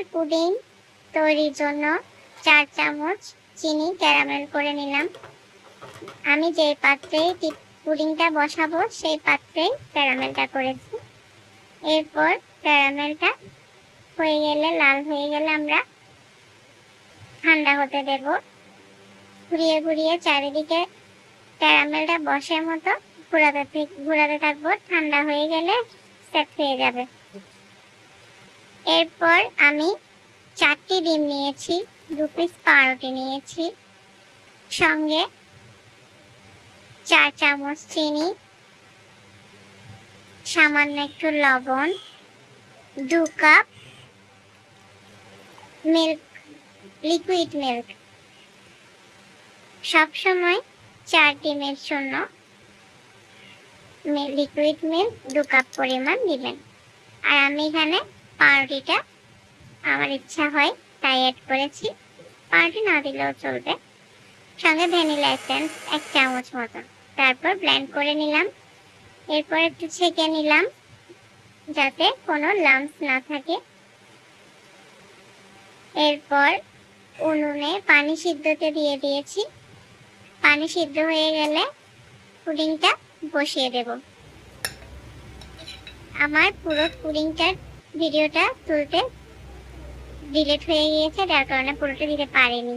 Caramel pudding তৈরির জন্য 4 চামচ চিনি ক্যারামেল করে নিলাম। আমি যে পাত্রে পুডিংটা বসাবো সেই পাত্রেই ক্যারামেলটা করেছি। এরপর ক্যারামেলটা হয়ে গেলে, লাল হয়ে গেলে আমরা ঠান্ডা হতে দেব। ঘুরিয়ে ঘুরিয়ে চারিদিকে ক্যারামেলটা বসের মতো ঘোরাতে থাকবো। ঠান্ডা হয়ে গেলে সেট হয়ে যাবে। এরপর আমি 4টি ডিম নিয়েছি, 2 পিস পাউরুটি নিয়েছি, সঙ্গে 4 চামচ চিনি, সামান্য একটু লবণ, 2 কাপ মিল্ক, লিকুইড মিল্ক। সবসময় 4 ডিমের জন্য লিকুইড মিল্ক 2 কাপ পরিমাণ দিবেন। আর আমি এখানে পাউরুটিটা আমার ইচ্ছা হয় তাই অ্যাড করেছি, পাউরুটি না দিলেও চলবে। সঙ্গে ভ্যানিলা এসেন্স 1 চামচ মতো। তারপর ব্লেন্ড করে নিলাম। এরপর একটু ছেঁকে নিলাম যাতে কোনো লাম্পস না থাকে। এরপর উনুনে পানি সিদ্ধতে দিয়ে দিয়েছি। পানি সিদ্ধ হয়ে গেলে পুডিংটা বসিয়ে দেব। আমার পুরো পুডিংটার ভিডিওটা তুলতে ডিলিট হয়ে গিয়েছে, যার কারণে পুরোটা দিতে পারিনি।